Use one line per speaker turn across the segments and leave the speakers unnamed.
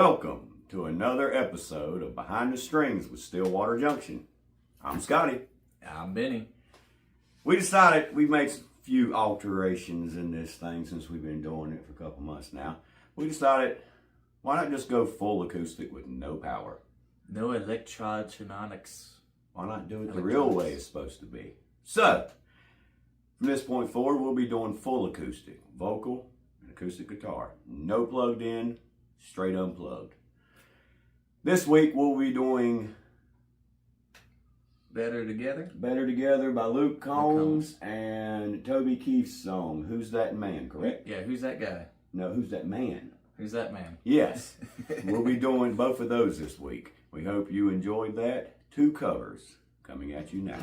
Welcome to another episode of Behind the Strings with Stillwater Junction. I'm Scotty.
I'm Benny.
We decided we made a few alterations in this thing since we've been doing it for a couple months now. We decided, why not just go full acoustic with no power?
No electronics.
Why not do it the real way it's supposed to be? So, from this point forward, we'll be doing full acoustic, vocal and acoustic guitar. No plugged in, straight unplugged. This week we'll be doing
Better Together?
Better Together by Luke Combs and Toby Keith's song, Who's That Man, correct?
Yeah, who's that guy?
No, Who's That Man?
Who's that man?
Yes. We'll be doing both of those this week. We hope you enjoyed that. 2 covers coming at you now.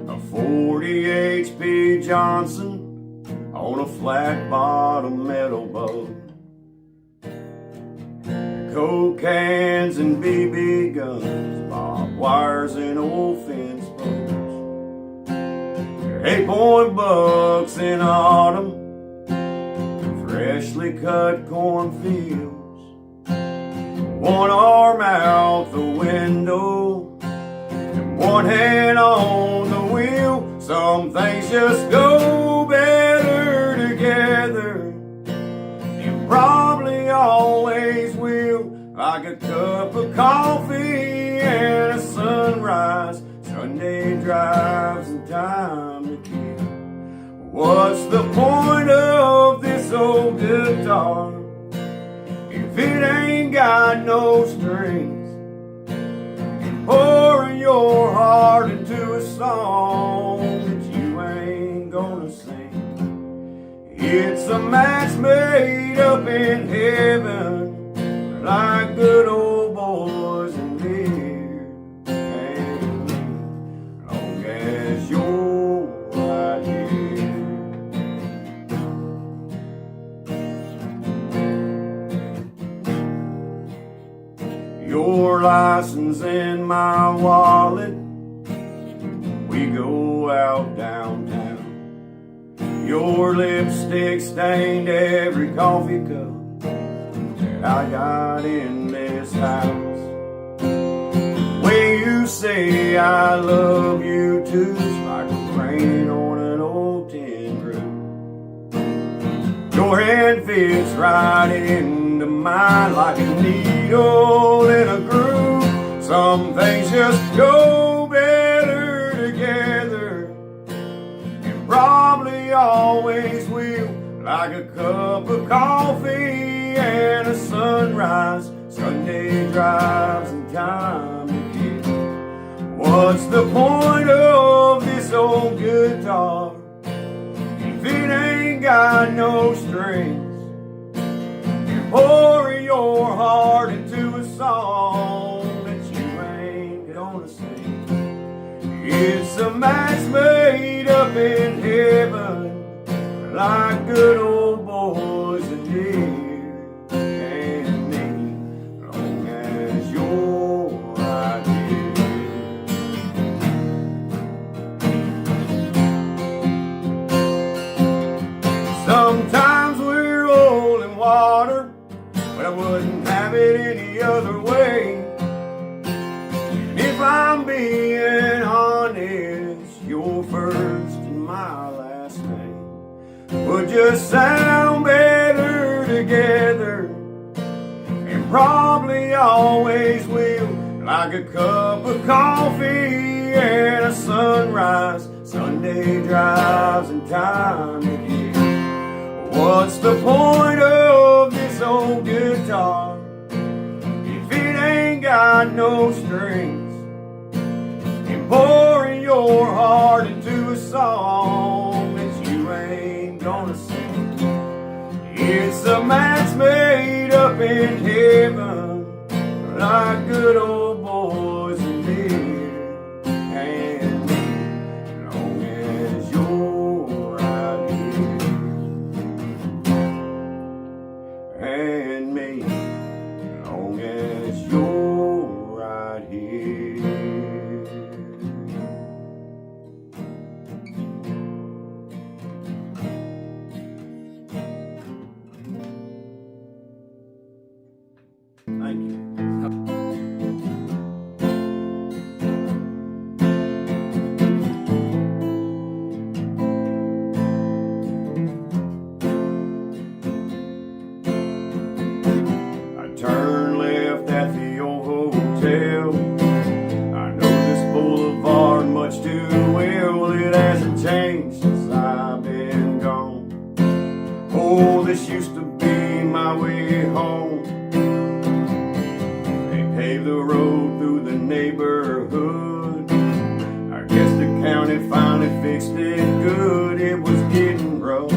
A 40 HP Johnson on a flat bottom metal boat. Coke cans and BB guns, barbed wires and old fence posts. 8-point bucks in autumn, freshly cut cornfields. One arm out the window, and one hand on the wheel. Some things just go better together, and probably always will. Like a cup of coffee and a sunrise, Sunday drives and time to kill. What's the point of this old guitar if it ain't got no strings? Pouring your heart into a song that you ain't gonna sing. It's a match made up in heaven, like good old boys and beer, and long as you're right here. Your license in my wallet, we go out downtown. Your lipstick stained every coffee cup I got in this house. When you say I love you too, it's like rain on an old tin roof. Your hand fits right into mine like a needle in a groove. Some things just go better together, and probably always will. Like a cup of coffee and a sunrise, Sunday drives and time to kill. What's the point of this old guitar if it ain't got no strings? You're pouring your heart into a song that you ain't gonna sing. It's a match made up in heaven, like good old boys and dear, and me, long as you're right here. Sometimes we're rolling water, but I wouldn't have it any other way. And if I'm being honest, you're first in my last name would just sound better together, and probably always will. Like a cup of coffee and a sunrise, Sunday drives and time to kill. What's the point of this old guitar if it ain't got no strings? And pouring your heart into a song that you ain't gonna sing. It's a match made up in heaven, like good old boys and beer, and me, long as you're right here. And me, long Thank you. I turned left at the old hotel. I know this boulevard much too well. It hasn't changed since I've been gone. Oh, this used to be my way home. They paved the road through the neighborhood. I guess the county finally fixed it good. It was getting rough.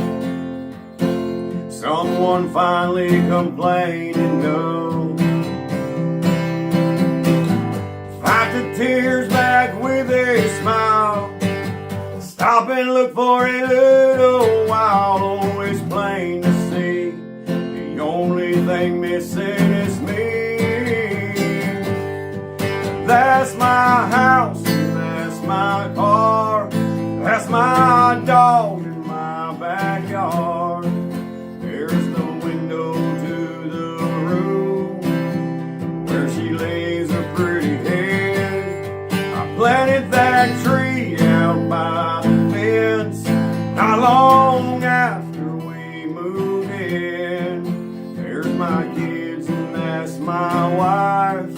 Someone finally complained enough. Fight the tears back with a smile. Stop and look for a little while. Oh, it's plain to see the only thing missing is me. That's my house, that's my car, that's my dog in my backyard. There's the window to the room where she lays her pretty head. I planted that tree out by the fence not long after we moved in. There's my kids and that's my wife.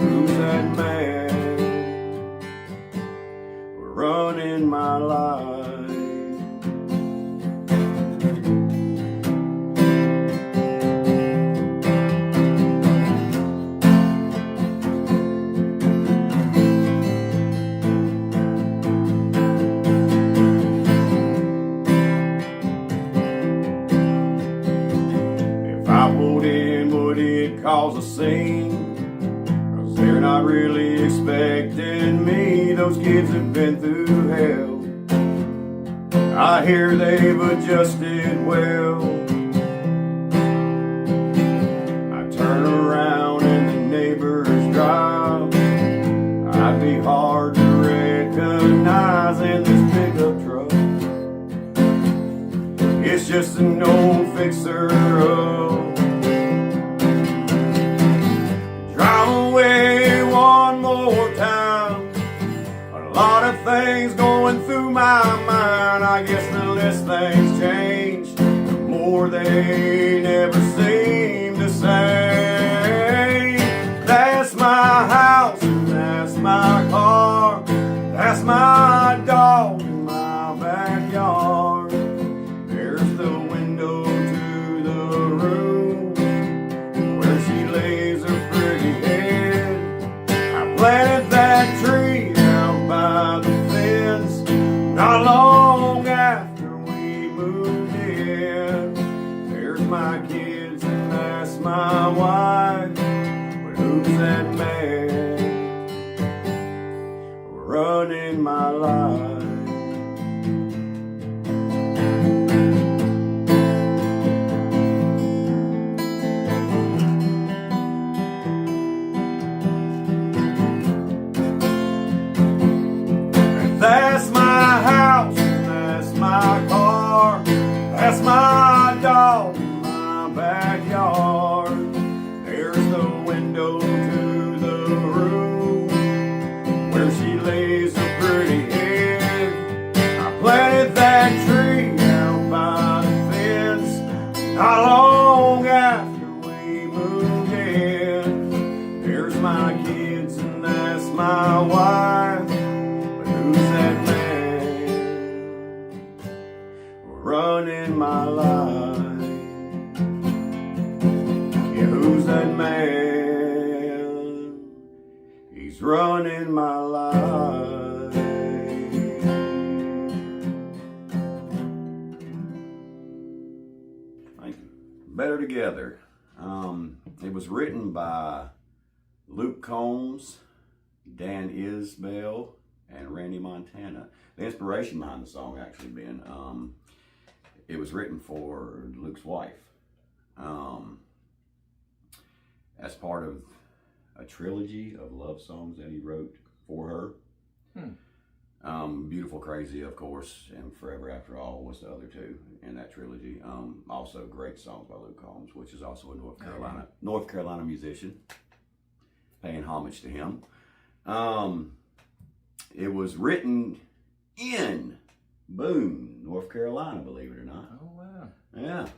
Who's that man? We're running my life. If I pulled in, would it cause a scene? They're not really expecting me. Those kids have been through hell. I hear they've adjusted well. I turn around and the neighbors drive. I'd be hard to recognize in this pickup truck. It's just an old fixer-up. One more time. A lot of things going through my mind. I guess the less things change, the more they never seem the same. That's my house, that's my car, that's my dog in my backyard. There's the window to the room where she lays her pretty head. Planted that tree out by the fence not long after we moved in. There's my kids and that's my wife. But who's that man running my life? That's my house, that's my car, that's my dog in my backyard. There's the window to the room where she lays her pretty head. I planted that tree out by the fence not long after we moved in. There's my kids and that's my wife. Who's that man running my life? Yeah, who's that man? He's running my life. Thank you. Better Together. It was written by Luke Combs, Dan Isbell, and Randy Montana. The inspiration behind the song actually been, it was written for Luke's wife. As part of a trilogy of love songs that he wrote for her. Beautiful Crazy, of course, and Forever After All was the other two in that trilogy. Also great songs by Luke Combs, which is also a North Carolina musician. Paying homage to him. It was written in Boone, North Carolina, believe it or not.
Oh, wow.
Yeah.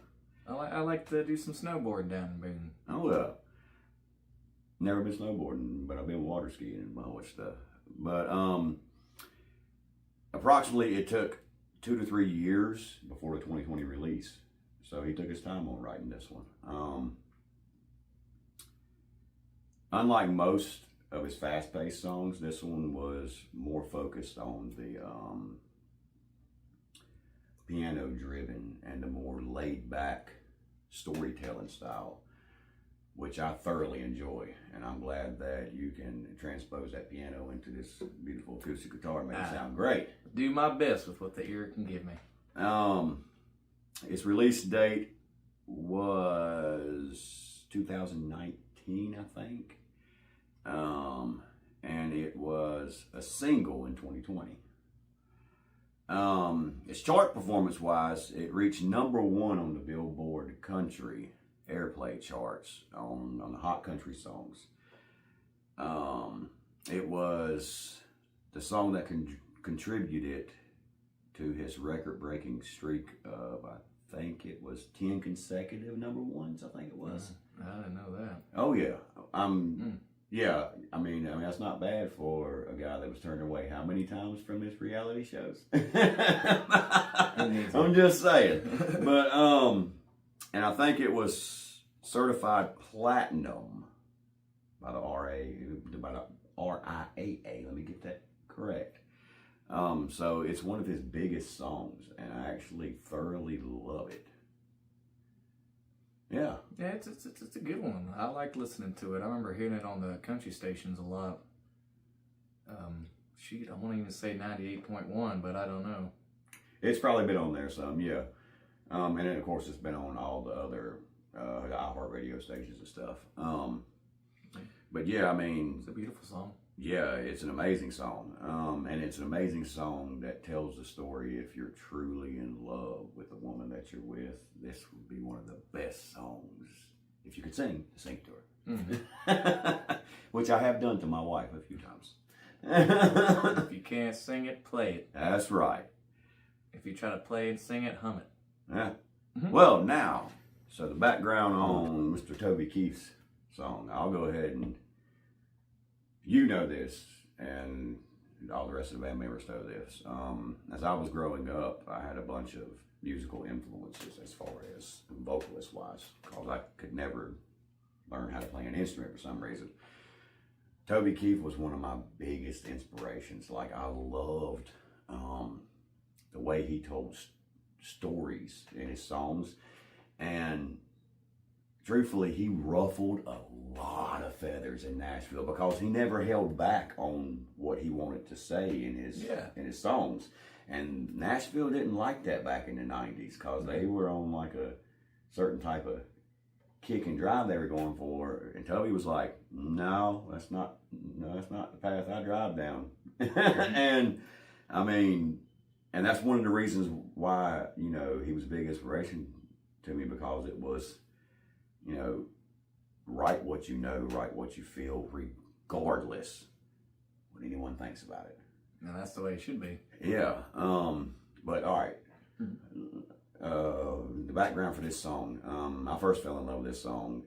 I like to do some snowboarding down in Boone.
Oh, yeah. Never been snowboarding, but I've been water skiing and a whole bunch of stuff. But approximately it took 2 to 3 years before the 2020 release. So he took his time on writing this one. Unlike most of his fast-paced songs, this one was more focused on the piano-driven and the more laid-back storytelling style, which I thoroughly enjoy. And I'm glad that you can transpose that piano into this beautiful acoustic guitar and make it sound great.
Do my best with what the ear can give me.
Its release date was 2019, I think. And it was a single in 2020. Its chart performance-wise, it reached #1 on the Billboard Country airplay charts on the Hot Country Songs. It was the song that contributed to his record-breaking streak of, I think it was 10 consecutive #1s, I think it was.
I didn't know that.
Oh, yeah. Yeah, I mean, that's not bad for a guy that was turned away how many times from his reality shows? I'm just saying. But, and I think it was certified platinum by the RIAA. Let me get that correct. So it's one of his biggest songs, and I actually thoroughly love it. Yeah.
Yeah, it's a good one. I like listening to it. I remember hearing it on the country stations a lot. I won't even say 98.1, but I don't know.
It's probably been on there some, yeah. And then, of course, it's been on all the other iHeart radio stations and stuff. But, yeah, I mean...
It's a beautiful song.
Yeah, it's an amazing song. And it's an amazing song that tells the story. If you're truly in love with the woman that you're with, this would be one of the best songs. If you could sing to her. Mm-hmm. Which I have done to my wife a few times.
If you can't sing it, play it.
That's right.
If you try to play and sing it, hum it.
Yeah. Mm-hmm. Well, now, so the background on Mr. Toby Keith's song, I'll go ahead and... You know this, and all the rest of the band members know this. As I was growing up, I had a bunch of musical influences as far as vocalist-wise, because I could never learn how to play an instrument for some reason. Toby Keith was one of my biggest inspirations. Like, I loved the way he told stories in his songs, and truthfully, he ruffled a lot of feathers in Nashville because he never held back on what he wanted to say in his songs. And Nashville didn't like that back in the 90s because they were on like a certain type of kick and drive they were going for. And Toby was like, no, that's not the path I drive down. And I mean, and that's one of the reasons why, you know, he was a big inspiration to me, because it was, you know, write what you know, write what you feel, regardless what anyone thinks about it.
Now that's the way it should be.
Yeah. But all right. The background for this song. I first fell in love with this song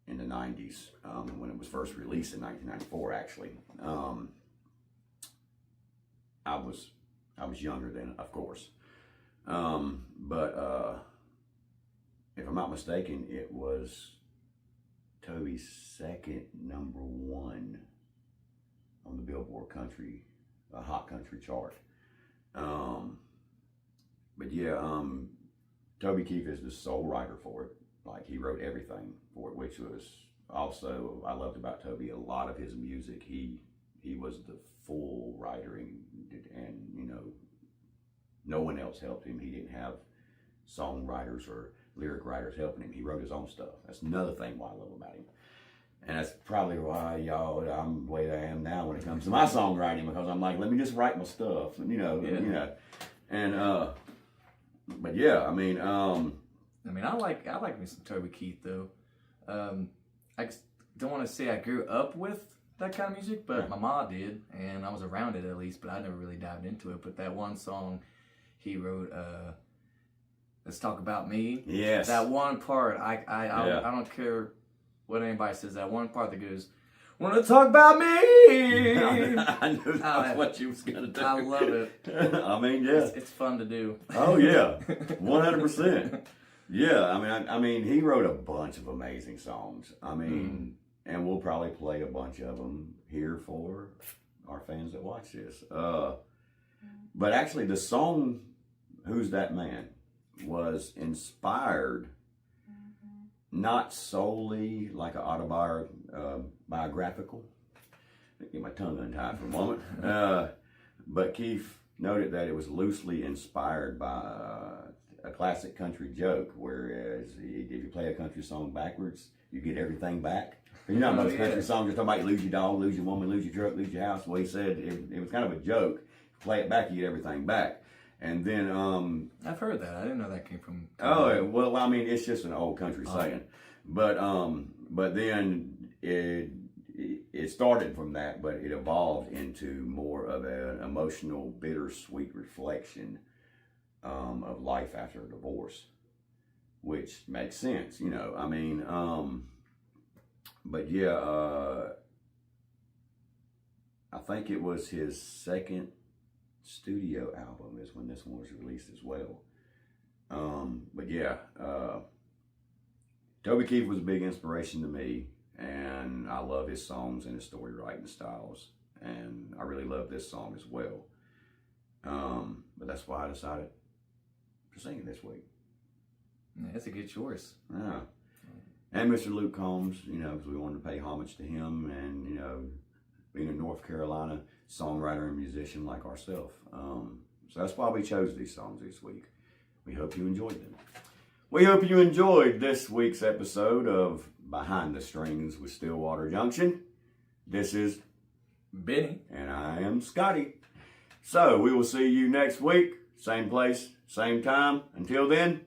in the 90s, when it was first released in 1994, actually. I was younger then, of course. But if I'm not mistaken, it was Toby's second #1 on the Billboard Country, Hot Country chart. But yeah, Toby Keith is the sole writer for it. Like, he wrote everything for it, which was also, I loved about Toby, a lot of his music, he was the full writer, and you know, no one else helped him. He didn't have songwriters or lyric writers helping him. He wrote his own stuff. That's another thing why I love about him.
And that's probably why I'm the way I am now when it comes to my songwriting, because I'm like, let me just write my stuff, and and but yeah, I mean,
I like me some Toby Keith though. I just don't want to say I grew up with that kind of music, but my mom did, and I was around it at least, but I never really dived into it. But that one song he wrote, "Let's Talk About Me."
Yes.
That one part, I don't care what anybody says. That one part that goes, "Wanna talk about me?"
I knew that was what you was gonna do.
I love it.
I mean, yeah,
it's fun to do.
Oh yeah, 100%. Yeah, I mean, he wrote a bunch of amazing songs. I mean, and we'll probably play a bunch of them here for our fans that watch this. But actually, the song "Who's That Man" was inspired not solely like an autobiographical. Get my tongue untied for a moment. But Keith noted that it was loosely inspired by a classic country joke, whereas if you play a country song backwards, you get everything back. You know, most country songs are talking about you lose your dog, lose your woman, lose your truck, lose your house. Well, he said it was kind of a joke. Play it back, you get everything back. And then
I've heard that. I didn't know that came from.
Oh well, I mean, it's just an old country saying, but then it started from that, but it evolved into more of an emotional, bittersweet reflection of life after a divorce, which makes sense, you know. I mean, but yeah, I think it was his second studio album is when this one was released as well. But yeah, Toby Keith was a big inspiration to me, and I love his songs and his story writing styles, and I really love this song as well. But that's why I decided to sing it this week.
Yeah, that's a good choice.
Yeah. And Mr. Luke Combs, you know, because we wanted to pay homage to him, and, you know, being a North Carolina songwriter and musician like ourselves. So that's why we chose these songs this week. We hope you enjoyed them. We hope you enjoyed this week's episode of Behind the Strings with Stillwater Junction. This is
Benny.
And I am Scotty. So we will see you next week. Same place, same time. Until then,